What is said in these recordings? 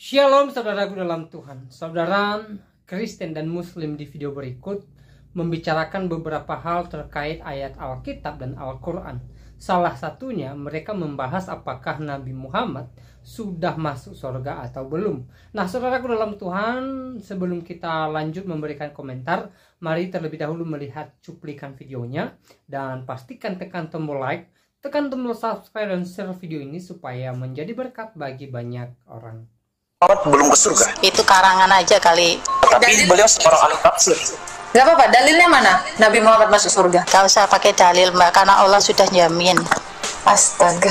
Shalom saudaraku dalam Tuhan. Saudara Kristen dan Muslim di video berikut membicarakan beberapa hal terkait ayat Alkitab dan Al-Quran. Salah satunya mereka membahas apakah Nabi Muhammad sudah masuk surga atau belum. Nah saudaraku dalam Tuhan, sebelum kita lanjut memberikan komentar, mari terlebih dahulu melihat cuplikan videonya. Dan pastikan tekan tombol like, tekan tombol subscribe dan share video ini supaya menjadi berkat bagi banyak orang. Belum ke surga. Itu karangan aja kali. Tapi beliau seorang ahli tafsir. Gak apa-apa, dalilnya mana? Nabi Muhammad masuk surga. Gak usah pakai dalil Mbak, karena Allah sudah jamin. Astaga.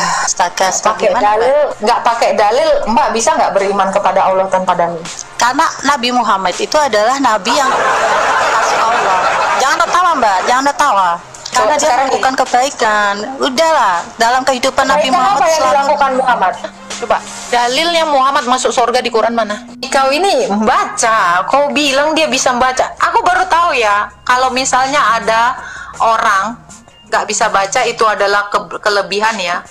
Pakai dalil, nggak pakai dalil, Mbak bisa nggak beriman kepada Allah tanpa dalil? Karena Nabi Muhammad itu adalah Nabi yang kasih Allah. Jangan tertawa Mbak, jangan tertawa. Karena dia melakukan kebaikan. Udahlah, dalam kehidupan Nabi Muhammad apa yang selalu dilakukan Muhammad? Coba, dalilnya Muhammad masuk surga di Quran mana? Kau ini membaca, kau bilang dia bisa membaca. Aku baru tahu ya, kalau misalnya ada orang nggak bisa baca itu adalah kelebihan ya.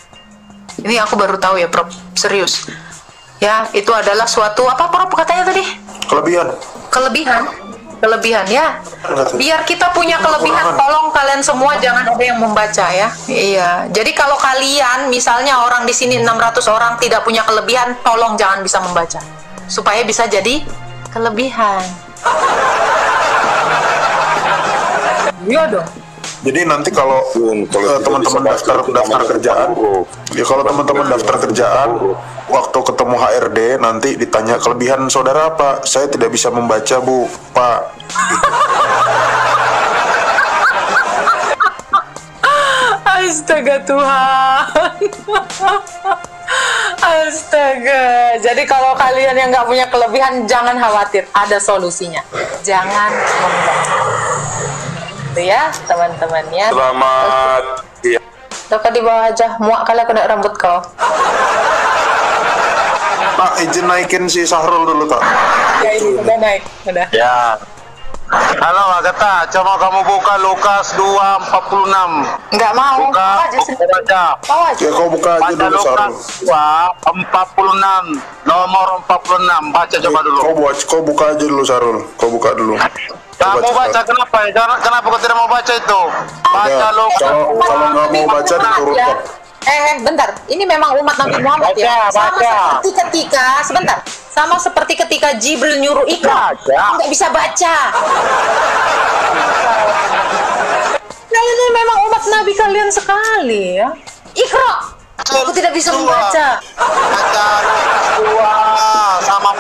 Ini aku baru tahu ya, Prof. Serius. Ya, itu adalah suatu apa Prof katanya tadi? Kelebihan ya. Biar kita punya kelebihan, tolong kalian semua jangan ada yang membaca ya. Iya. Jadi kalau kalian misalnya orang di sini 600 orang tidak punya kelebihan, tolong jangan bisa membaca. Supaya bisa jadi kelebihan. Iya dong. Jadi nanti kalau teman-teman daftar kerjaan, ya kalau teman-teman daftar kerjaan, waktu ketemu HRD nanti ditanya kelebihan saudara apa? Saya tidak bisa membaca Bu, Pak. Astaga Tuhan. Astaga. Jadi kalau kalian yang nggak punya kelebihan jangan khawatir, ada solusinya. Jangan membaca. Itu ya teman-teman ya. Selamat. Iya. Coba di bawah aja, muak kali aku naik rambut kau. Pak, izin naikin si Sahrul dulu Kak. Ya ini udah naik, udah. Ya. Halo Agatha, coba kamu buka Lukas 2:46. Nggak mau. Buka Mau aja sendiri. aja. Mau aja. Ya kau buka aja Baca dulu Sahrul. Lukas 2:46. Nomor 46. Baca coba dulu. Kau buka aja dulu Sahrul. Kau buka dulu. Kamu baca kenapa ya? Kenapa kau tidak mau baca itu? Baca Ya, Lukas. kalau nggak mau baca diturunkan. Bentar. Ini memang umat Nabi Muhammad ya. Baca. Sama seperti ketika Jibril nyuruh Iqra, nggak bisa baca. Nah ini memang umat Nabi kalian sekali ya. Iqra, aku tidak bisa membaca. Baca dua sama.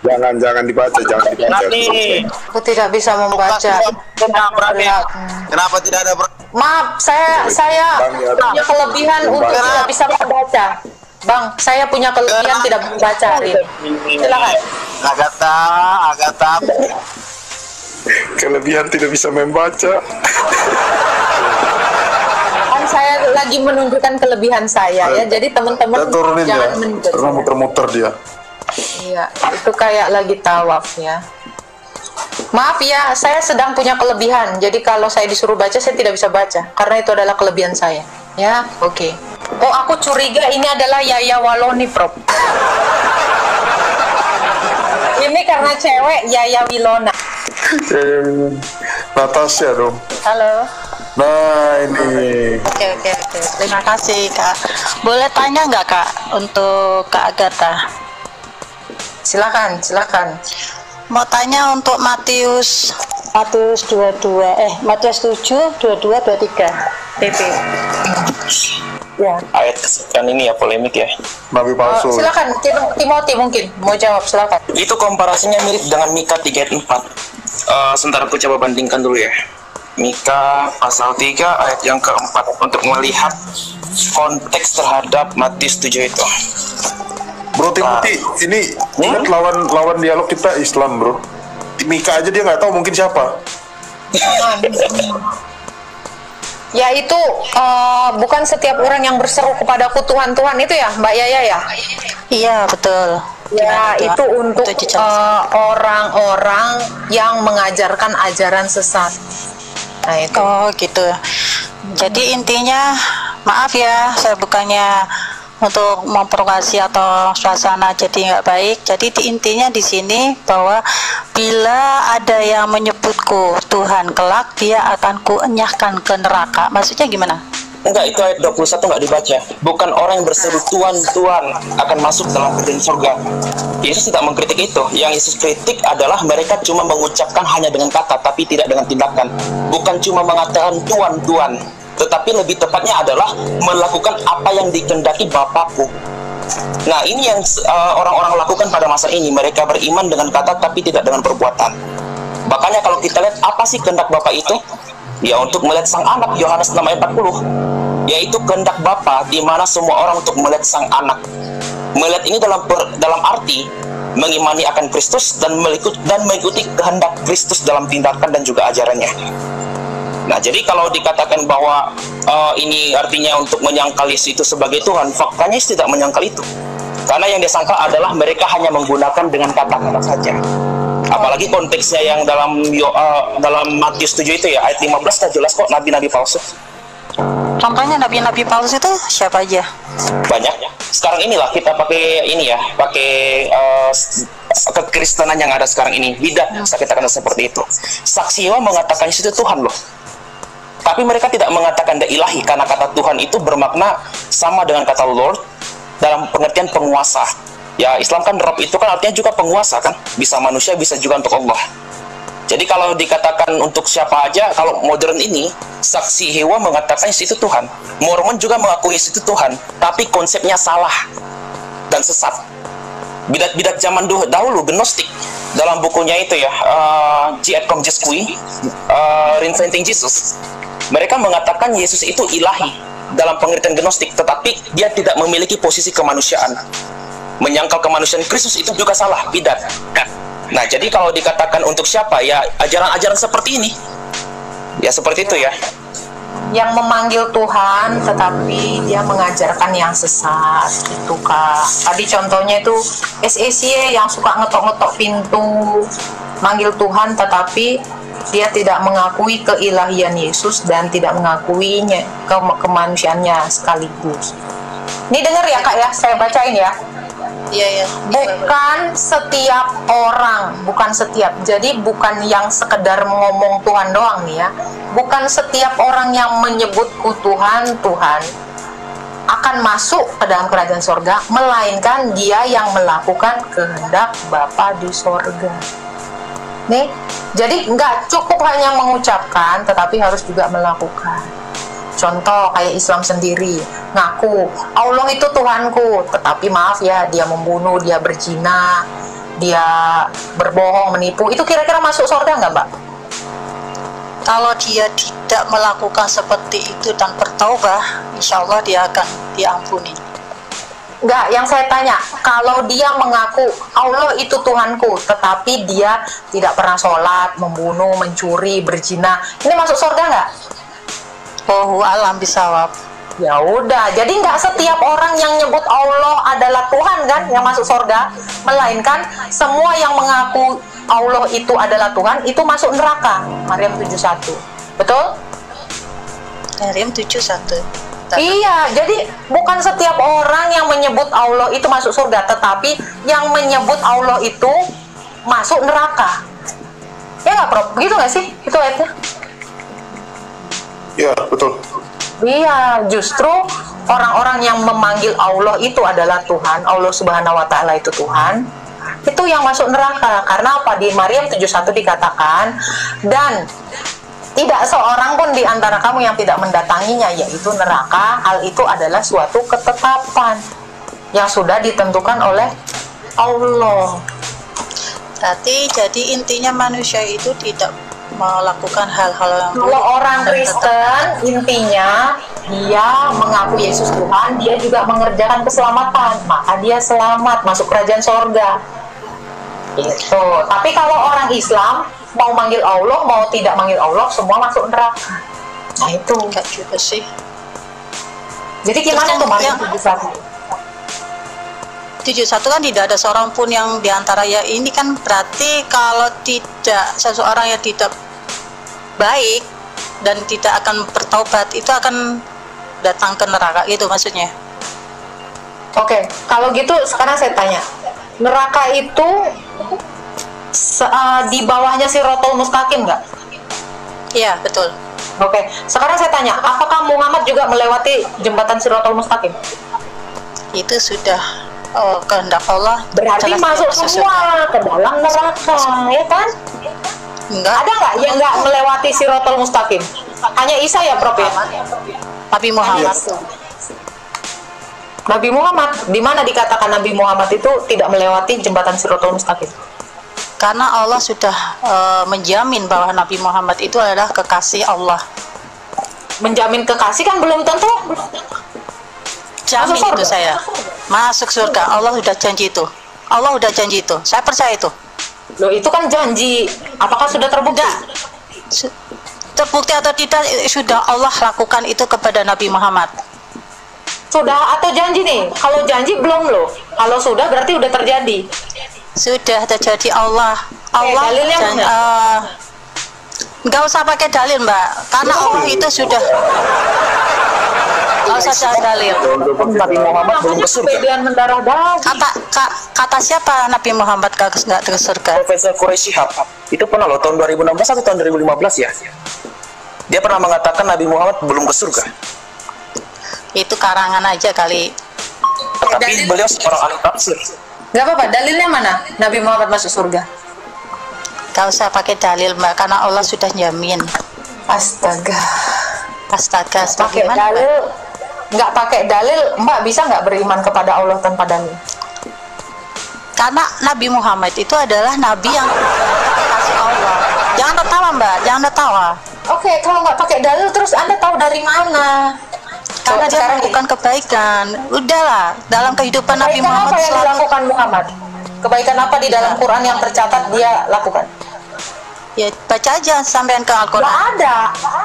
Jangan dibaca, jangan dibaca. Nanti. Aku tidak bisa membaca. Kenapa tidak ada Maaf, saya punya kelebihan untuk tidak bisa membaca. Bang, saya punya kelebihan tidak membaca hari ini. Silakan. Agatha. Kelebihan tidak bisa membaca. Kan saya lagi menunjukkan kelebihan saya ya. Jadi teman-teman Turunin ya. jangan menunjuk. Karena muter-muter dia. Iya, itu kayak lagi tawaf ya. Maaf ya, saya sedang punya kelebihan. Jadi kalau saya disuruh baca, saya tidak bisa baca. Karena itu adalah kelebihan saya. Ya, oke. Oh, aku curiga ini adalah Yaya Waloni, Prof. Ini karena cewek, Yaya Wilona. Natasha dong. Halo. Nah ini. Oke. Terima kasih Kak. Boleh tanya nggak Kak untuk Kak Agatha? Silakan. Mau tanya untuk Matius 22, Matius 7, 22, 23 TP. Ya. ayat kesekian ini ya polemik ya. Nabi palsu. Silakan, Timothy mungkin mau jawab, silakan. Itu komparasinya mirip dengan Mika 3 ayat 4. Sebentar aku coba bandingkan dulu ya. Mika pasal 3 ayat yang keempat untuk melihat konteks terhadap Matius 7 itu. Bro Timothy, ini ingat lawan dialog kita Islam bro. Mika aja dia nggak tahu mungkin siapa. Ya itu bukan setiap orang yang berseru kepadaku Tuhan itu ya Mbak Yaya ya? Iya betul. Ya itu untuk Itu dijelaskan. orang-orang yang mengajarkan ajaran sesat. Nah itu. Oh gitu. Jadi intinya maaf ya, saya bukannya untuk memprovokasi atau suasana jadi nggak baik. Jadi intinya di sini bahwa bila ada yang menyebutku Tuhan kelak, dia akan kuenyahkan ke neraka. Maksudnya gimana? Enggak, itu ayat 21 nggak dibaca. Bukan orang yang berseru Tuhan, Tuhan akan masuk dalam kerajaan surga. Yesus tidak mengkritik itu. Yang Yesus kritik adalah mereka cuma mengucapkan hanya dengan kata, tapi tidak dengan tindakan. Bukan cuma mengatakan Tuhan, Tuhan, tetapi lebih tepatnya adalah melakukan apa yang dikehendaki Bapakku. Nah, ini yang orang-orang lakukan pada masa ini. Mereka beriman dengan kata, tapi tidak dengan perbuatan. Makanya kalau kita lihat apa sih kehendak Bapa itu? Ya, untuk melihat sang anak, Yohanes 6 ayat 40, yaitu kehendak Bapa di mana semua orang untuk melihat sang anak. Melihat ini dalam arti mengimani akan Kristus dan mengikuti kehendak Kristus dalam tindakan dan juga ajarannya. Nah, jadi kalau dikatakan bahwa ini artinya untuk menyangkal Yesus itu sebagai Tuhan, faktanya Yesus tidak menyangkal itu. Karena yang disangkal adalah mereka hanya menggunakan dengan kata-kata saja. Apalagi konteksnya yang dalam Matius 7 itu ya, ayat 15 sudah jelas kok nabi-nabi palsu. Contohnya nabi-nabi palsu itu siapa aja? Banyak. Sekarang inilah kita pakai ini ya, pakai kekristenan yang ada sekarang ini. Bidah, kita katakan seperti itu. Saksi Yehova mengatakan itu Tuhan loh. Tapi mereka tidak mengatakan dia ilahi, karena kata Tuhan itu bermakna sama dengan kata Lord dalam pengertian penguasa. Ya, Islam kan Rob itu kan artinya juga penguasa kan, bisa manusia, bisa juga untuk Allah. Jadi kalau dikatakan untuk siapa aja, kalau modern ini, saksi Yehova mengatakan Yesus itu Tuhan. Mormon juga mengakui Yesus itu Tuhan, tapi konsepnya salah dan sesat. Bidat-bidat zaman dahulu, Gnostik, dalam bukunya itu ya, G.Ed Comgescui, Reinventing Jesus, mereka mengatakan Yesus itu ilahi dalam pengertian Gnostik, tetapi dia tidak memiliki posisi kemanusiaan. Menyangkal kemanusiaan Kristus itu juga salah, bidat. Nah, jadi kalau dikatakan untuk siapa, ya ajaran-ajaran seperti ini. Ya seperti itu ya. Yang memanggil Tuhan tetapi dia mengajarkan yang sesat itu Kak. Tadi contohnya itu SEC yang suka ngetok-ngetok pintu, manggil Tuhan tetapi dia tidak mengakui keilahian Yesus dan tidak mengakuinya kemanusiaannya sekaligus. Ini dengar ya Kak ya, saya bacain ya. Iya. Bukan setiap orang, bukan setiap. Jadi bukan yang sekedar ngomong Tuhan doang nih ya. Bukan setiap orang yang menyebutku Tuhan, Tuhan akan masuk ke dalam kerajaan sorga, melainkan dia yang melakukan kehendak Bapa di sorga. Nih, jadi nggak cukup hanya mengucapkan, tetapi harus juga melakukan. Contoh kayak Islam sendiri, ngaku Allah itu Tuhanku, tetapi maaf ya, dia membunuh, dia berzina, dia berbohong, menipu. Itu kira-kira masuk surga nggak, Mbak? Kalau dia tidak melakukan seperti itu dan bertaubah, insya Allah dia akan diampuni. Enggak, yang saya tanya, kalau dia mengaku Allah itu Tuhanku, tetapi dia tidak pernah sholat, membunuh, mencuri, berzina, ini masuk surga nggak? Wallahu a'lam bishawab. Ya udah, jadi nggak setiap orang yang nyebut Allah adalah Tuhan kan yang masuk surga, melainkan semua yang mengaku Allah itu adalah Tuhan itu masuk neraka. Maryam 71, betul? Maryam 71. Iya, jadi bukan setiap orang yang menyebut Allah itu masuk surga, tetapi yang menyebut Allah itu masuk neraka. Ya nggak, Prof? Begitu nggak sih itu ayatnya? Ya, betul. Iya, justru orang-orang yang memanggil Allah itu adalah Tuhan, Allah Subhanahu wa Ta'ala itu Tuhan, itu yang masuk neraka. Karena apa? Di Maryam 71 dikatakan, dan tidak seorang pun di antara kamu yang tidak mendatanginya, yaitu neraka. Hal itu adalah suatu ketetapan yang sudah ditentukan oleh Allah. Berarti jadi intinya manusia itu tidak melakukan hal-hal yang kalau orang Kristen intinya dia mengaku Yesus Tuhan, dia juga mengerjakan keselamatan, maka dia selamat masuk kerajaan sorga itu. Tapi kalau orang Islam mau manggil Allah, mau tidak manggil Allah, semua masuk neraka. Nah itu enggak juga sih. Jadi gimana tuh Maryam 71 kan tidak ada seorang pun yang diantara ya ini kan berarti kalau tidak seseorang yang tidak baik dan tidak akan bertaubat itu akan datang ke neraka gitu maksudnya. Oke, kalau gitu sekarang saya tanya, neraka itu di bawahnya Siratal Mustaqim nggak? Iya, betul. Oke, sekarang saya tanya, apakah Muhammad juga melewati jembatan Siratal Mustaqim? Itu sudah kehendak Allah. Berarti jelas masuk masuk semua ke dalam neraka, ya kan? Enggak. Ada nggak yang nggak melewati Siratal Mustaqim? Hanya Isa ya, Prof ya? Nabi Muhammad. Nabi Muhammad, di mana dikatakan Nabi Muhammad itu tidak melewati jembatan Siratal Mustaqim? Karena Allah sudah menjamin bahwa Nabi Muhammad itu adalah kekasih Allah. Menjamin kekasih kan belum tentu. Jamin Masuk surga? itu saya. Masuk surga. Allah sudah janji itu. Allah sudah janji itu. Saya percaya itu. Loh, itu kan janji. Apakah sudah terbukti? Enggak. Terbukti atau tidak, sudah Allah lakukan itu kepada Nabi Muhammad. Sudah atau janji nih? Kalau janji belum loh. Kalau sudah berarti udah terjadi. Sudah terjadi Allah. Allah dalilnya dan, mana? nggak usah pakai dalil, Mbak. Karena Allah itu sudah. Nggak usah cari dalil. Nabi Muhammad belum ke surga. Kepedean mendarah daging. Kata siapa Nabi Muhammad nggak ke surga? Profesor Quraisy Shihab itu pernah loh tahun 2016 atau tahun 2015 ya. Dia pernah mengatakan Nabi Muhammad belum ke surga. Itu karangan aja kali. Tapi beliau seorang ahli tafsir. Gak apa-apa, dalilnya mana? Nabi Muhammad masuk surga. Gak usah pakai dalil, Mbak, karena Allah sudah jamin. Astaga. Astaga, Pakai gimana, Mbak? dalil, nggak pakai dalil, Mbak bisa nggak beriman kepada Allah tanpa dalil? Karena Nabi Muhammad itu adalah Nabi yang kasih Allah. Jangan tertawa, Mbak, jangan tertawa. Oke, kalau nggak pakai dalil, terus Anda tahu dari mana? Karena dia Sekarang melakukan kebaikan. Udahlah, dalam kehidupan Nabi kebaikan Muhammad apa yang selalu dilakukan Muhammad? Kebaikan apa di dalam Quran yang tercatat dia lakukan? ya baca aja sampean ke Nggak Al-Quran. ada,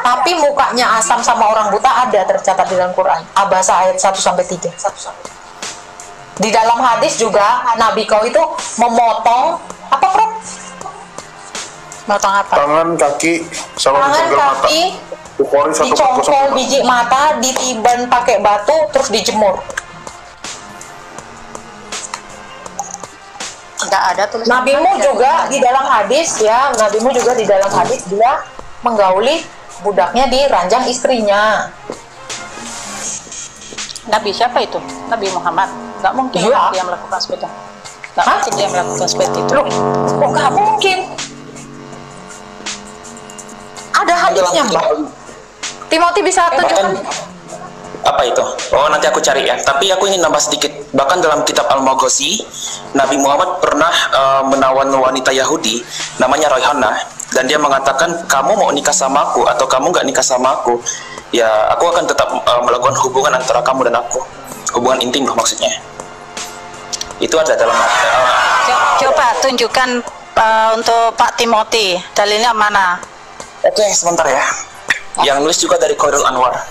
tapi mukanya Asam sama orang buta ada tercatat di dalam Quran. Abasa ayat 1-3. Di dalam hadis juga Nabi kau itu memotong apa, Prof? Motong apa? Tangan, kaki, sama Tangan, dicongkel mata. kaki, Ukori 1,05. dicongkel biji mata, ditiban pakai batu, terus dijemur. Nggak ada tulisan. Nabimu juga di dalam hadis ya, Nabimu juga di dalam hadis dia menggauli budaknya di ranjang istrinya. Nabi siapa itu? Nabi Muhammad. Nggak mungkin Iya. dia melakukan seperti itu. Nggak Hah? mungkin dia melakukan seperti itu. Loh, kok nggak mungkin? Ada hadisnya, Mbak. Timothy bisa tunjukkan? Apa itu? Oh, nanti aku cari ya. Tapi aku ingin nambah sedikit. Bahkan dalam kitab Al-Maghazi, Nabi Muhammad pernah menawan wanita Yahudi namanya Rayhana, dan dia mengatakan, kamu mau nikah sama aku atau kamu nggak nikah sama aku, ya aku akan tetap melakukan hubungan antara kamu dan aku, hubungan intim loh maksudnya. Itu ada dalam Coba tunjukkan untuk Pak Timothy dalilnya mana? Oke, sebentar ya. Yang nulis juga dari Khairul Anwar.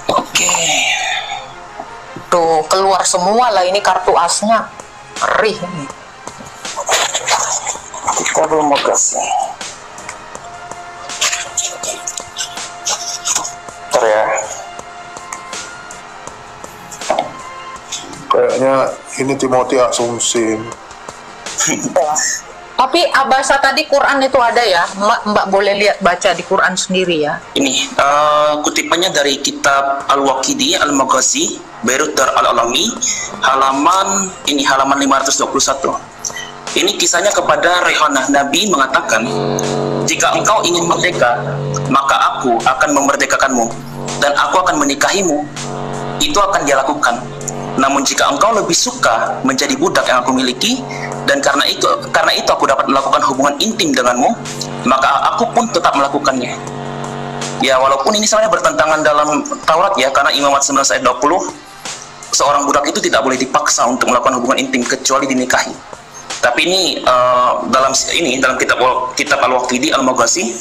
Oke. Tuh, keluar semua lah ini kartu asnya. Perih. Khairul Maghazi. Bentar ya. Kayaknya ini Timothy asumsi. Tapi Abasa tadi Quran itu ada ya, Mbak boleh lihat baca di Quran sendiri ya. Ini kutipannya dari kitab Al-Waqidi Al-Maghazi Beirut Dar Al-Alami, halaman 521. Ini kisahnya kepada Rayhana. Nabi mengatakan, jika engkau ingin merdeka, maka aku akan memerdekakanmu dan aku akan menikahimu. Itu akan dia lakukan. Namun jika engkau lebih suka menjadi budak yang aku miliki, dan karena itu aku dapat melakukan hubungan intim denganmu, maka aku pun tetap melakukannya. Ya, walaupun ini sebenarnya bertentangan dalam Taurat ya, karena Imamat 19 ayat 20, seorang budak itu tidak boleh dipaksa untuk melakukan hubungan intim kecuali dinikahi. Tapi ini dalam kitab Al-Waqidi Al-Maghazi,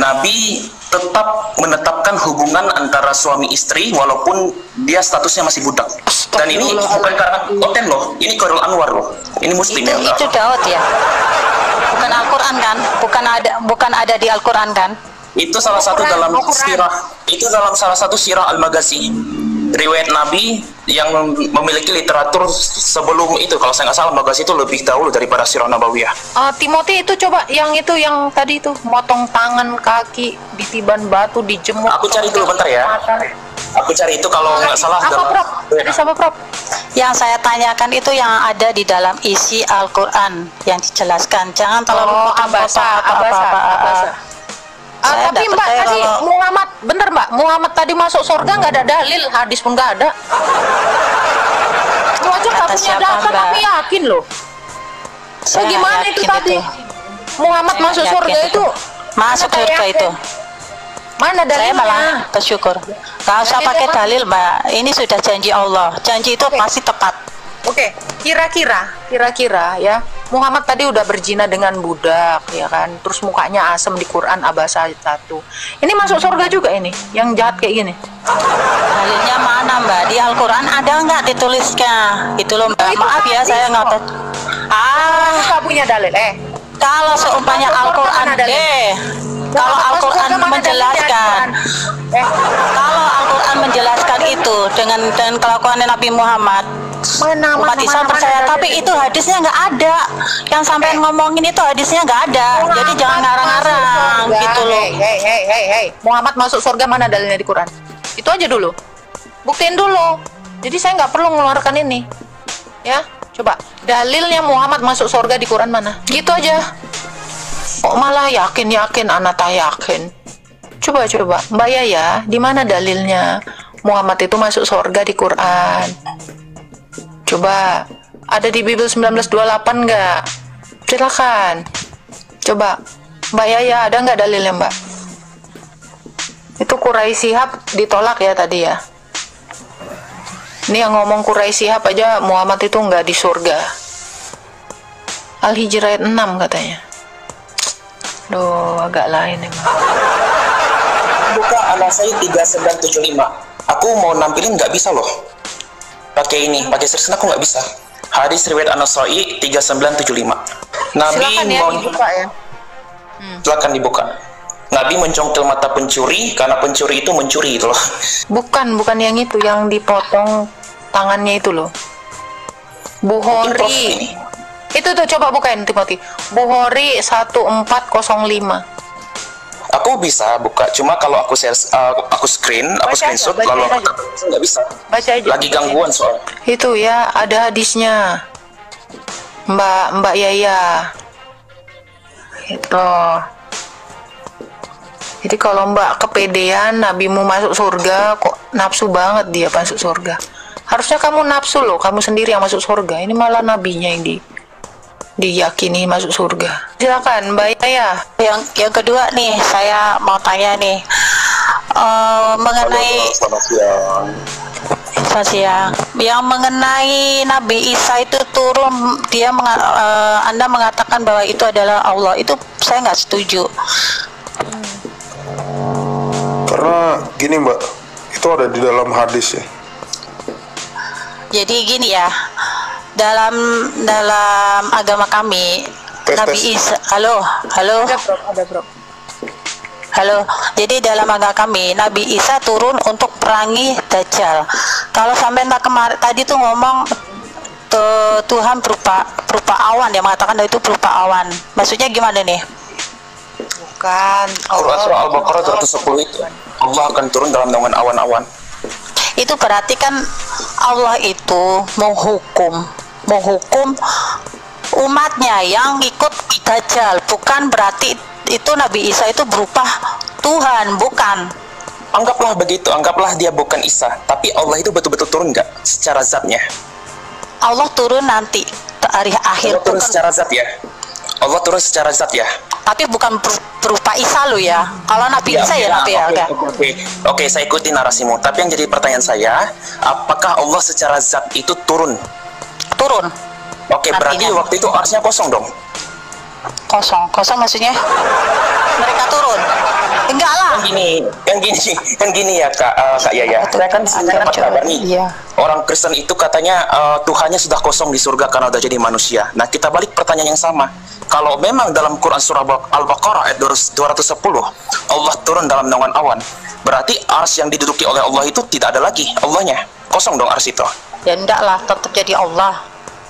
Nabi tetap menetapkan hubungan antara suami istri walaupun dia statusnya masih budak. Dan ini bukan karena konten loh, ini Khairul Anwar loh, ini Muslim Itu Daud ya. Bukan Al-Quran kan? Bukan ada di Al-Quran kan? Itu salah satu dalam sirah, itu dalam salah satu sirah Al-Maghazi. riwayat Nabi yang memiliki literatur sebelum itu. Kalau saya nggak salah, Bagas itu lebih dahulu daripada Sirah Nabawiyah. Timothy itu coba yang tadi itu motong tangan kaki ditiban batu dijemur. Aku cari dulu bentar ya. Aku cari itu kalau nggak salah. Apa Prof? Tadi siapa Prof? Yang saya tanyakan itu yang ada di dalam isi Al-Quran yang dijelaskan. Jangan terlalu Abasa. Saya Tapi nggak Mbak percaya tadi kalau- Muhammad, bener Mbak, Muhammad tadi masuk surga nggak ada dalil, hadis pun nggak ada. Lu aja nggak Kata punya siapa, data Mbak? tapi yakin loh. Saya Bagaimana itu yakin tadi? itu. Muhammad Saya masuk yakin surga itu? Masuk Mana surga yakin? itu. Mana Saya dalilnya? malah bersyukur. Kalau usah Dalilnya pakai mana? dalil, Mbak. Ini sudah janji Allah. Janji itu pasti tepat. Oke, kira-kira ya, Muhammad tadi udah berzina dengan budak, ya kan? Terus mukanya asem di Quran Abasa 1. Ini masuk surga juga ini, yang jahat kayak gini. Dalilnya mana, Mbak? Di Al-Quran ada nggak ditulisnya? Itu loh, Mbak. Itu Maaf ya, hadis saya kok. ngotot. Nggak punya dalil, Kalau seumpamanya Masuk surga Al-Quran, mana dalil? kalau Masuk Al-Quran surga mana menjelaskan, dalilnya? kalau Al-Quran menjelaskan itu dengan kelakuan Nabi Muhammad, umat Islam percaya. Tapi itu hadisnya nggak ada. Yang sampai ngomongin itu hadisnya nggak ada. Jadi jangan ngarang-ngarang gitu loh. Hei, Muhammad masuk surga mana dalilnya di Quran? Itu aja dulu. Buktiin dulu. Jadi saya nggak perlu mengeluarkan ini. Ya, coba. Dalilnya Muhammad masuk surga di Quran mana? Gitu aja. Kok malah yakin anak tak yakin. Coba. Mbak Yaya, di mana dalilnya Muhammad itu masuk surga di Quran? Coba. Ada di Bible 1928 nggak? Silakan. Coba. Mbak Yaya, ada nggak dalilnya, Mbak? Itu Quraisy Shihab ditolak ya tadi ya. Ini yang ngomong Quraisy Shihab aja Muhammad itu nggak di surga. Al-Hijr ayat 6 katanya. Duh, agak lain emang. Buka anak saya 3975. Aku mau nampilin nggak bisa loh. Pakai Sersen aku nggak bisa. Hadis riwayat An-Nasa'i 3975. Nabi Silakan ya dibuka ya. Silakan dibuka. Nabi mencongkel mata pencuri karena pencuri itu mencuri gitu loh. Bukan yang itu, yang dipotong tangannya itu loh. Bukhari. Itu tuh coba bukain Timothy. Bukhari 1405. Aku bisa buka, cuma kalau aku share, aku screenshot lalu aku nggak bisa. Baca aja. Lagi gangguan soalnya. Itu ya, ada hadisnya. Mbak Yaya. Itu. Jadi kalau Mbak kepedean nabimu masuk surga, kok nafsu banget dia masuk surga. Harusnya kamu nafsu loh, kamu sendiri yang masuk surga. Ini malah nabinya yang diyakini masuk surga. Silakan Mbak Yaya. Yang kedua nih, saya mau tanya nih mengenai Selamat siang. yang mengenai Nabi Isa itu turun, Anda mengatakan bahwa itu adalah Allah. Itu saya nggak setuju. Karena gini Mbak, itu ada di dalam hadis ya. Jadi gini ya, dalam agama kami, Tes. Nabi Isa, halo. Ada bro. Halo, jadi dalam agama kami, Nabi Isa turun untuk perangi Dajjal. Kalau sampai tadi tuh ngomong Tuhan berupa awan, dia mengatakan itu berupa awan. Maksudnya gimana nih? Bukan. Surah Al-Baqarah 110 itu Allah akan turun dalam naungan awan-awan. Itu berarti kan Allah itu menghukum umatnya yang ikut Dajjal. Bukan berarti itu Nabi Isa itu berupa Tuhan, bukan. Anggaplah begitu, anggaplah dia bukan Isa, tapi Allah itu betul-betul turun nggak secara zatnya? Allah turun nanti hari akhir. Allah turun secara zat ya. Allah turun secara zat ya. Tapi bukan berupa Isa lo ya. Kalau Nabi Isa ya Nabi ya. Oke, saya ikuti narasimu. Tapi yang jadi pertanyaan saya, apakah Allah secara zat itu turun? Turun. Oke, berarti Artinya? waktu itu arsnya kosong dong. Kosong maksudnya mereka turun. Enggak lah. Kan gini ya Kak Yaya. Saya kan dapat kabar nih. Iya. Orang Kristen itu katanya Tuhannya sudah kosong di surga karena udah jadi manusia. Nah, kita balik pertanyaan yang sama. Kalau memang dalam Quran surah Al-Baqarah ayat 210 Allah turun dalam naungan awan, berarti ars yang diduduki oleh Allah itu tidak ada lagi Allahnya. Kosong dong ars itu. Ya enggak lah, tetap jadi Allah.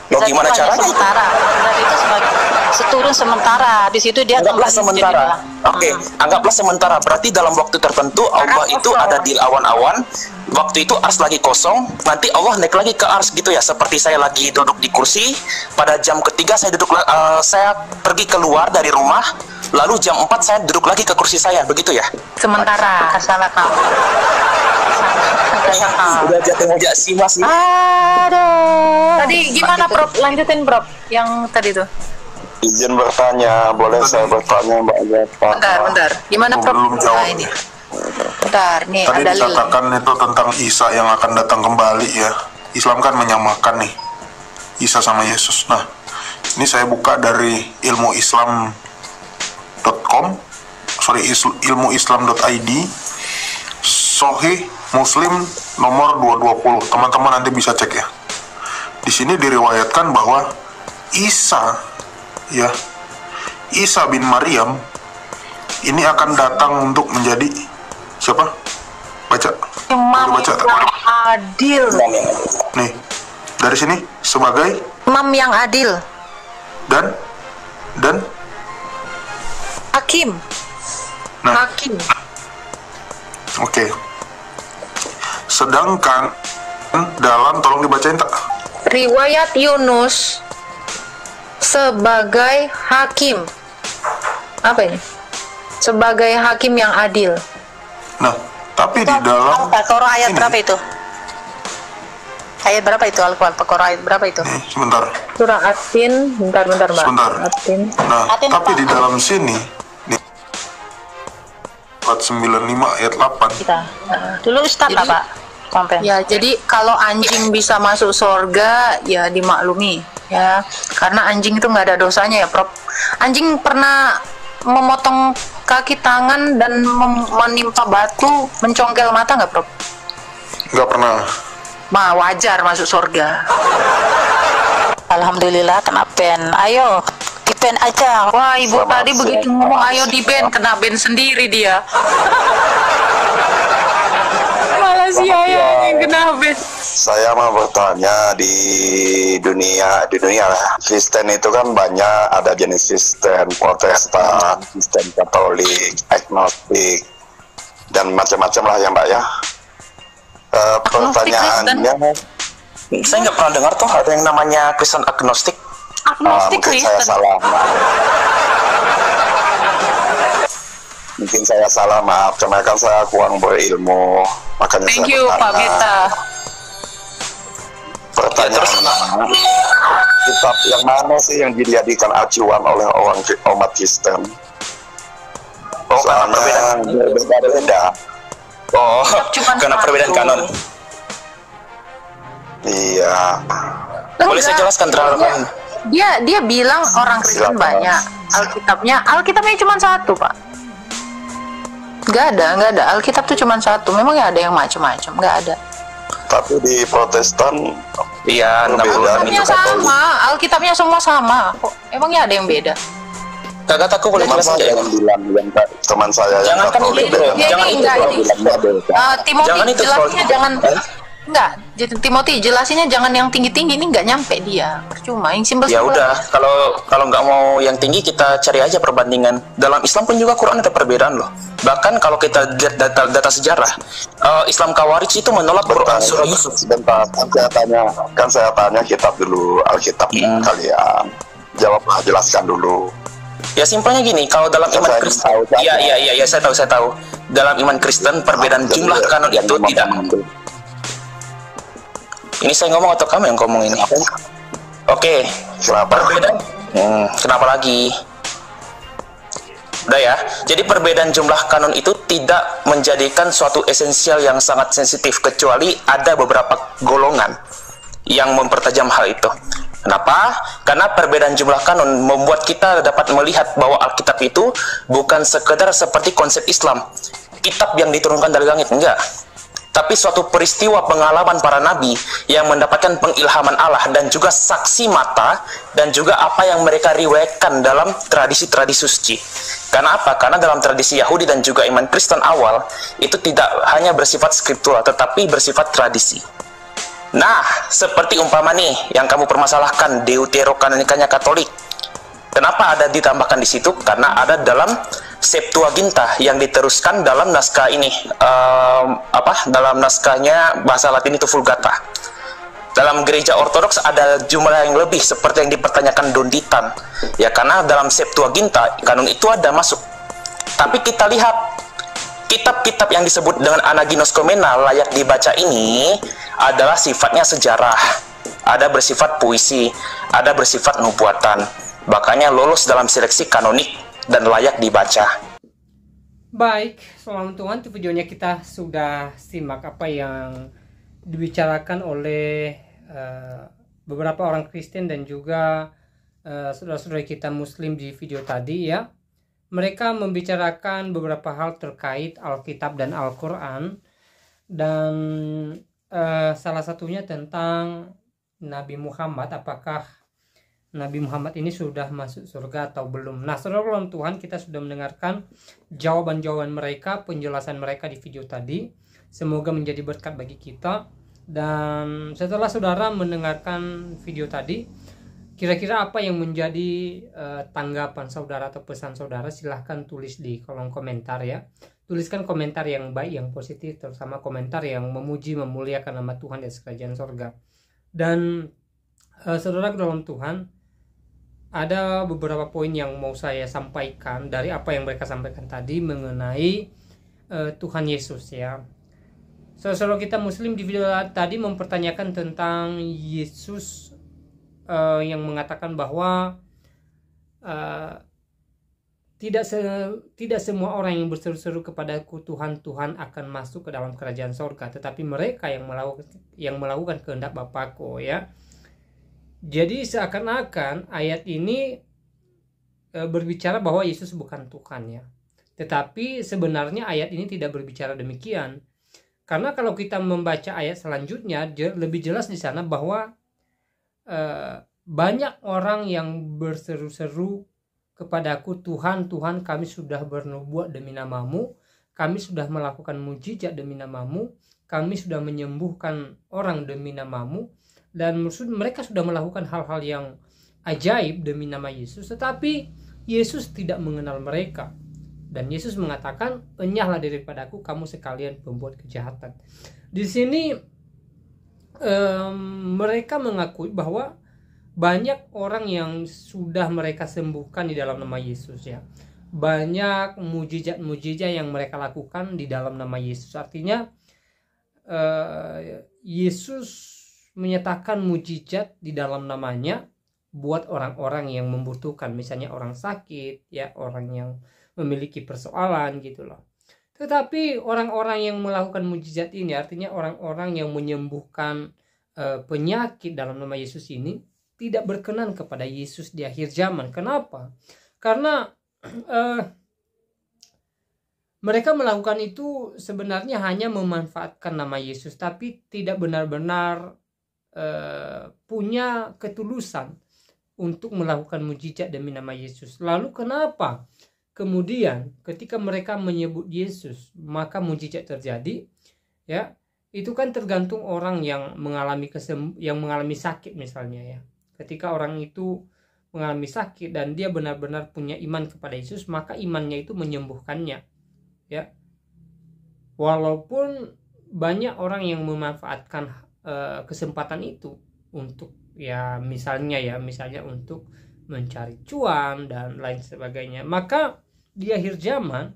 Loh, gimana caranya? Sementara. Berarti itu sebagai seturun sementara. Di situ dia Anggaplah sementara. Oke, anggaplah sementara. Berarti dalam waktu tertentu Allah itu ada di awan-awan. Waktu itu ars lagi kosong. Nanti Allah naik lagi ke ars gitu ya. Seperti saya lagi duduk di kursi. Pada jam ketiga saya pergi keluar dari rumah. Lalu jam 4 saya duduk lagi ke kursi saya. Begitu ya? Sementara. Salah kamu. Udah jatuh sih mas. Aduh. Tadi gimana Prof? Lanjutin Prof. Yang tadi tuh. Izin bertanya, boleh saya bertanya Mbak Zeta? Bentar. Gimana Prof? Belum jawab. Nah, ini. Bentar, nih Tadi ada dalil. dikatakan itu tentang Isa yang akan datang kembali ya. Islam kan menyamakan nih Isa sama Yesus. Nah, ini saya buka dari ilmuislam.id, Sahih Muslim nomor 220. Teman-teman nanti bisa cek ya. Di sini diriwayatkan bahwa Isa bin Maryam ini akan datang untuk menjadi siapa? Baca. Imam Baca. yang adil. Nih, dari sini sebagai Imam yang adil. dan Hakim. nah, Hakim. oke. Sedangkan dalam, tolong dibacain tak? Riwayat Yunus sebagai hakim. Apa ini? Sebagai hakim yang adil. Nah, tapi di dalam Al-Baqarah ayat ini, berapa itu? Ayat berapa itu Al-Baqarah ayat berapa itu? nih, sebentar. Surah Atin, bentar Mbak. Sebentar. Atin. Nah, Atin tapi apa? di dalam sini nih 495 ayat 8. Kita. Dulu Ustaz lah, Jadi- Pak. Sampai. Ya, jadi kalau anjing bisa masuk surga, ya dimaklumi ya. Karena anjing itu nggak ada dosanya ya, Prof. Anjing pernah memotong kaki tangan dan menimpa batu, mencongkel mata nggak, Prof? Nggak pernah. Mah wajar masuk surga. Alhamdulillah kena ban. Ayo, di ban aja. Wah, ibu tadi begitu ngomong ayo di ban, kena ban sendiri dia. Malah si ayah yang kena ban. Saya mau bertanya, di dunia lah, Kristen itu kan banyak, ada jenis Kristen, Protestan, Kristen Katolik, agnostik, dan macam-macam lah ya Mbak ya. Pertanyaannya, Saya nggak pernah dengar tuh ada yang namanya Kristen agnostik. Agnostik mungkin saya Kristen. salah, Mbak. Mungkin saya salah, maaf, karena kan saya kurang berilmu, makanya Thank saya you Pak bertanya. Beta. Pertanyaan, kitab yang mana sih yang dijadikan acuan oleh umat Kristen? Oh, karena perbedaan. Berbeda-beda. Oh, Cuman karena satu. perbedaan kanon. Iya. Boleh saya jelaskan terhadap Dia bilang orang Kristen Silakan. banyak. Alkitabnya cuma satu, Pak. Nggak ada. Alkitab tuh cuma satu. Memang ya ada yang macam-macam, nggak ada. Tapi di Protestan, Iya, Perbedaan namanya Alkitabnya itu Katolik. sama. Alkitabnya semua sama. Kok emangnya ada yang beda? Kagak aku boleh teman jelasin saya aja. yang bilang, teman saya yang Jangan kan Katolik, itu, yang jangan itu, bilang beda. Timothy Jangan itu, jelasinnya Paul. jangan. Enggak, Timothy jelasinnya jangan yang tinggi-tinggi, ini nggak nyampe dia. Percuma, yang simpel. Ya udah, kalau nggak mau yang tinggi kita cari aja perbandingan. Dalam Islam pun juga Quran ada perbedaan loh. Bahkan kalau kita lihat data sejarah, Islam Khawarij itu menolak Quran surah Yusuf. Sebentar, kan saya tanya kitab dulu, Alkitab kalian. Jawablah, jelaskan dulu. Ya simpelnya gini, kalau dalam iman Saya Kristen, tahu, iya saya tahu. Dalam iman Kristen perbedaan Jadi, jumlah kanon yang itu tidak. mengambil. Ini saya ngomong atau kamu yang ngomong ini? Oke, Kenapa? perbedaan. Kenapa lagi? Udah ya. Jadi perbedaan jumlah kanon itu tidak menjadikan suatu esensial yang sangat sensitif, kecuali ada beberapa golongan yang mempertajam hal itu. Kenapa? Karena perbedaan jumlah kanon membuat kita dapat melihat bahwa Alkitab itu bukan sekedar seperti konsep Islam, kitab yang diturunkan dari langit, enggak. Tapi suatu peristiwa pengalaman para nabi yang mendapatkan pengilhaman Allah dan juga saksi mata dan juga apa yang mereka riwayatkan dalam tradisi-tradisi suci. Karena apa? Karena dalam tradisi Yahudi dan juga iman Kristen awal itu tidak hanya bersifat skriptural tetapi bersifat tradisi. Nah, seperti umpama nih yang kamu permasalahkan Deuterokanonikanya Katolik. Kenapa ada ditambahkan di situ? Karena ada dalam Septuaginta yang diteruskan dalam naskah ini, dalam naskahnya bahasa Latin itu Vulgata. Dalam gereja Ortodoks ada jumlah yang lebih seperti yang dipertanyakan Don Titan. Ya, karena dalam Septuaginta kanon itu ada masuk. Tapi kita lihat kitab-kitab yang disebut dengan Anaginos Komena layak dibaca ini adalah sifatnya sejarah, ada bersifat puisi, ada bersifat nubuatan, makanya lolos dalam seleksi kanonik dan layak dibaca. Baik, selamat Tuhan, di videonya kita sudah simak apa yang dibicarakan oleh beberapa orang Kristen dan juga saudara-saudara kita Muslim di video tadi ya. Mereka membicarakan beberapa hal terkait Alkitab dan Al-Quran, dan salah satunya tentang Nabi Muhammad, apakah Nabi Muhammad ini sudah masuk surga atau belum. Nah, saudara Tuhan, kita sudah mendengarkan jawaban-jawaban mereka, penjelasan mereka di video tadi. Semoga menjadi berkat bagi kita. Dan setelah saudara mendengarkan video tadi, kira-kira apa yang menjadi tanggapan saudara atau pesan saudara? Silahkan tulis di kolom komentar ya. Tuliskan komentar yang baik, yang positif, terutama komentar yang memuji, memuliakan nama Tuhan di kerajaan sorga. Dan saudara dalam Tuhan, ada beberapa poin yang mau saya sampaikan dari apa yang mereka sampaikan tadi mengenai Tuhan Yesus ya. Saudara kita Muslim di video tadi mempertanyakan tentang Yesus yang mengatakan bahwa tidak semua orang yang berseru-seru kepadaku Tuhan Tuhan akan masuk ke dalam kerajaan sorga, tetapi mereka yang melakukan kehendak Bapakku ya. Jadi seakan-akan ayat ini berbicara bahwa Yesus bukan Tuhan ya. Tetapi sebenarnya ayat ini tidak berbicara demikian. Karena kalau kita membaca ayat selanjutnya lebih jelas di sana bahwa banyak orang yang berseru-seru kepadaku Tuhan, Tuhan kami sudah bernubuat demi namamu, kami sudah melakukan mujizat demi namamu, kami sudah menyembuhkan orang demi namamu, dan mereka sudah melakukan hal-hal yang ajaib demi nama Yesus, tetapi Yesus tidak mengenal mereka. Dan Yesus mengatakan, enyahlah daripadaku kamu sekalian pembuat kejahatan. Di sini mereka mengakui bahwa banyak orang yang sudah mereka sembuhkan di dalam nama Yesus ya. Banyak mujizat-mujizat yang mereka lakukan di dalam nama Yesus. Artinya Yesus menyatakan mujizat di dalam namanya buat orang-orang yang membutuhkan, misalnya orang sakit ya, orang yang memiliki persoalan gitu loh. Tetapi orang-orang yang melakukan mujizat ini, artinya orang-orang yang menyembuhkan penyakit dalam nama Yesus ini tidak berkenan kepada Yesus di akhir zaman. Kenapa? Karena mereka melakukan itu sebenarnya hanya memanfaatkan nama Yesus, tapi tidak benar-benar punya ketulusan untuk melakukan mujizat demi nama Yesus. Lalu kenapa kemudian ketika mereka menyebut Yesus maka mujizat terjadi ya? Itu kan tergantung orang yang mengalami sakit misalnya ya. Ketika orang itu mengalami sakit dan dia benar-benar punya iman kepada Yesus, maka imannya itu menyembuhkannya ya. Walaupun banyak orang yang memanfaatkan kesempatan itu untuk ya misalnya untuk mencari cuan dan lain sebagainya, maka di akhir zaman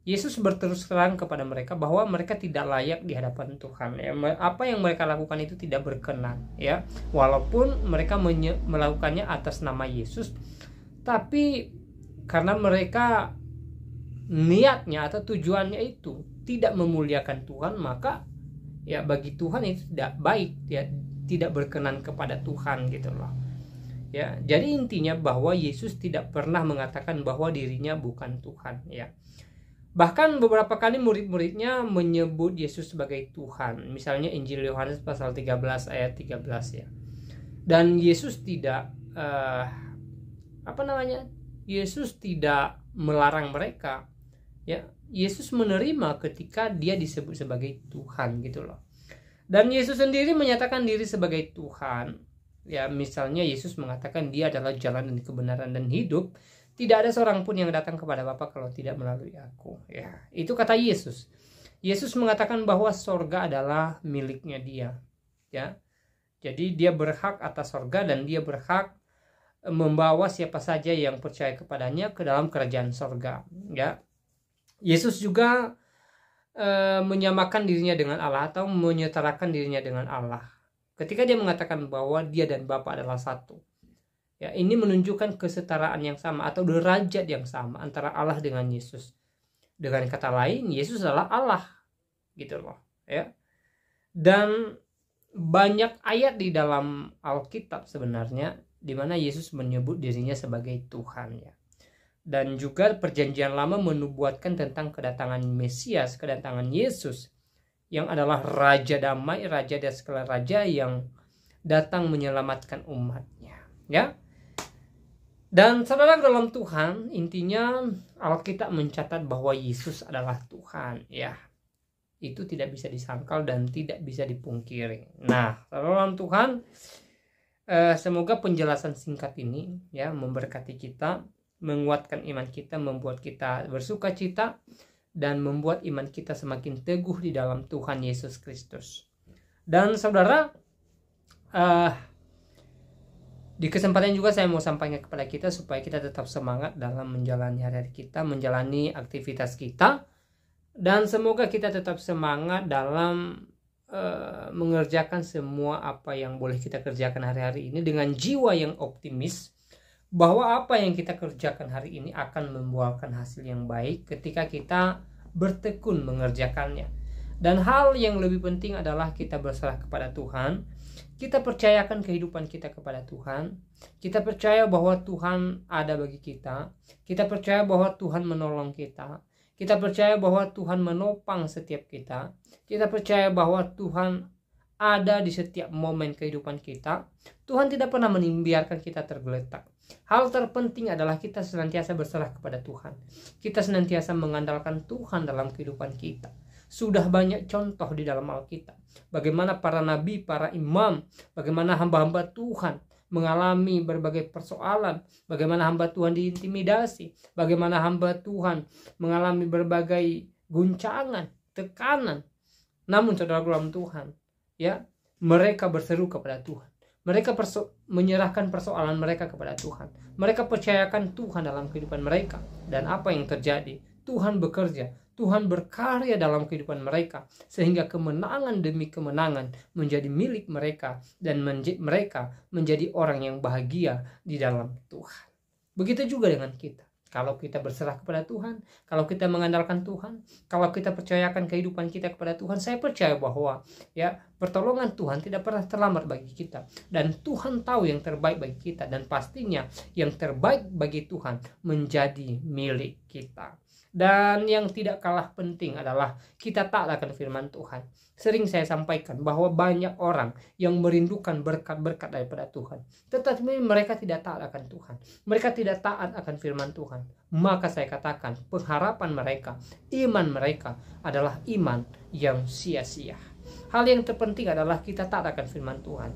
Yesus berterus terang kepada mereka bahwa mereka tidak layak di hadapan Tuhan ya. Apa yang mereka lakukan itu tidak berkenan ya, walaupun mereka melakukannya atas nama Yesus, tapi karena mereka niatnya atau tujuannya itu tidak memuliakan Tuhan, maka ya bagi Tuhan itu tidak baik ya, tidak berkenan kepada Tuhan gitu loh. Ya, jadi intinya bahwa Yesus tidak pernah mengatakan bahwa dirinya bukan Tuhan, ya. Bahkan beberapa kali murid-muridnya menyebut Yesus sebagai Tuhan. Misalnya Injil Yohanes pasal 13 ayat 13, ya. Dan Yesus tidak Yesus tidak melarang mereka, ya. Yesus menerima ketika dia disebut sebagai Tuhan, gitu loh. Dan Yesus sendiri menyatakan diri sebagai Tuhan. Ya, misalnya Yesus mengatakan dia adalah jalan dan kebenaran dan hidup. Tidak ada seorang pun yang datang kepada Bapa kalau tidak melalui aku. Ya, itu kata Yesus. Yesus mengatakan bahwa sorga adalah miliknya dia. Ya, jadi dia berhak atas sorga dan dia berhak membawa siapa saja yang percaya kepadanya ke dalam kerajaan sorga. Ya, Yesus juga menyamakan dirinya dengan Allah atau menyetarakan dirinya dengan Allah. Ketika dia mengatakan bahwa dia dan Bapa adalah satu. Ya, ini menunjukkan kesetaraan yang sama atau derajat yang sama antara Allah dengan Yesus. Dengan kata lain, Yesus adalah Allah. Gitu loh, ya. Dan banyak ayat di dalam Alkitab sebenarnya di mana Yesus menyebut dirinya sebagai Tuhan, ya. Dan juga Perjanjian Lama menubuatkan tentang kedatangan Mesias, kedatangan Yesus, yang adalah Raja Damai, Raja dari segala raja yang datang menyelamatkan umatnya, ya. Dan saudara dalam Tuhan, intinya Alkitab mencatat bahwa Yesus adalah Tuhan, ya. Itu tidak bisa disangkal dan tidak bisa dipungkiri. Nah, saudara dalam Tuhan, semoga penjelasan singkat ini, ya, memberkati kita, menguatkan iman kita, membuat kita bersukacita, dan membuat iman kita semakin teguh di dalam Tuhan Yesus Kristus. Dan saudara, di kesempatan juga saya mau sampaikan kepada kita supaya kita tetap semangat dalam menjalani hari-hari kita, menjalani aktivitas kita, dan semoga kita tetap semangat dalam mengerjakan semua apa yang boleh kita kerjakan hari-hari ini dengan jiwa yang optimis, bahwa apa yang kita kerjakan hari ini akan membuahkan hasil yang baik ketika kita bertekun mengerjakannya. Dan hal yang lebih penting adalah kita berserah kepada Tuhan. Kita percayakan kehidupan kita kepada Tuhan. Kita percaya bahwa Tuhan ada bagi kita. Kita percaya bahwa Tuhan menolong kita. Kita percaya bahwa Tuhan menopang setiap kita. Kita percaya bahwa Tuhan ada di setiap momen kehidupan kita. Tuhan tidak pernah membiarkan kita tergeletak. Hal terpenting adalah kita senantiasa berserah kepada Tuhan. Kita senantiasa mengandalkan Tuhan dalam kehidupan kita. Sudah banyak contoh di dalam Alkitab. Bagaimana para nabi, para imam, bagaimana hamba-hamba Tuhan mengalami berbagai persoalan. Bagaimana hamba Tuhan diintimidasi. Bagaimana hamba Tuhan mengalami berbagai guncangan, tekanan. Namun saudara dalam Tuhan, ya, mereka berseru kepada Tuhan. Mereka menyerahkan persoalan mereka kepada Tuhan. Mereka percayakan Tuhan dalam kehidupan mereka. Dan apa yang terjadi? Tuhan bekerja. Tuhan berkarya dalam kehidupan mereka. Sehingga kemenangan demi kemenangan menjadi milik mereka. Dan mereka menjadi orang yang bahagia di dalam Tuhan. Begitu juga dengan kita. Kalau kita berserah kepada Tuhan, kalau kita mengandalkan Tuhan, kalau kita percayakan kehidupan kita kepada Tuhan, saya percaya bahwa, ya, pertolongan Tuhan tidak pernah terlambat bagi kita. Dan Tuhan tahu yang terbaik bagi kita. Dan pastinya yang terbaik bagi Tuhan menjadi milik kita. Dan yang tidak kalah penting adalah kita taat akan firman Tuhan. Sering saya sampaikan bahwa banyak orang yang merindukan berkat-berkat daripada Tuhan. Tetapi mereka tidak taat akan Tuhan. Mereka tidak taat akan firman Tuhan. Maka saya katakan pengharapan mereka, iman mereka adalah iman yang sia-sia. Hal yang terpenting adalah kita taat akan firman Tuhan.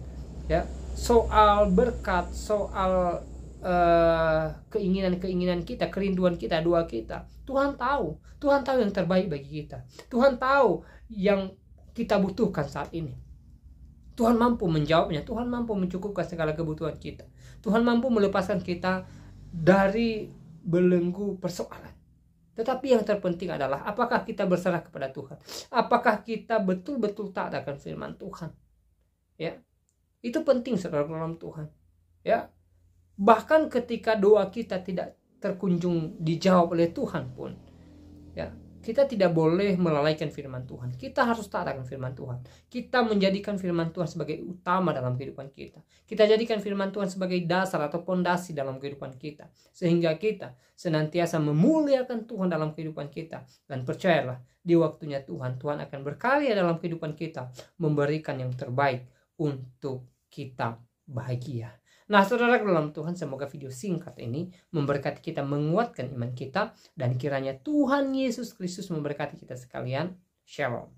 Ya, soal berkat, soal keinginan-keinginan kita, kerinduan kita, doa kita, Tuhan tahu yang terbaik bagi kita. Tuhan tahu yang kita butuhkan saat ini. Tuhan mampu menjawabnya. Tuhan mampu mencukupkan segala kebutuhan kita. Tuhan mampu melepaskan kita dari belenggu persoalan. Tetapi yang terpenting adalah apakah kita berserah kepada Tuhan? Apakah kita betul-betul taat akan firman Tuhan? Ya, itu penting saudara dalam Tuhan. Ya, bahkan ketika doa kita tidak terkunjung dijawab oleh Tuhan pun, ya, Kita tidak boleh melalaikan firman Tuhan. Kita harus taat akan firman Tuhan. Kita menjadikan firman Tuhan sebagai utama dalam kehidupan kita. Kita jadikan firman Tuhan sebagai dasar atau pondasi dalam kehidupan kita. Sehingga kita senantiasa memuliakan Tuhan dalam kehidupan kita. Dan percayalah, di waktunya Tuhan akan berkarya dalam kehidupan kita. Memberikan yang terbaik untuk kita bahagia. Nah, saudara dalam Tuhan, semoga video singkat ini memberkati kita, menguatkan iman kita, dan kiranya Tuhan Yesus Kristus memberkati kita sekalian. Shalom.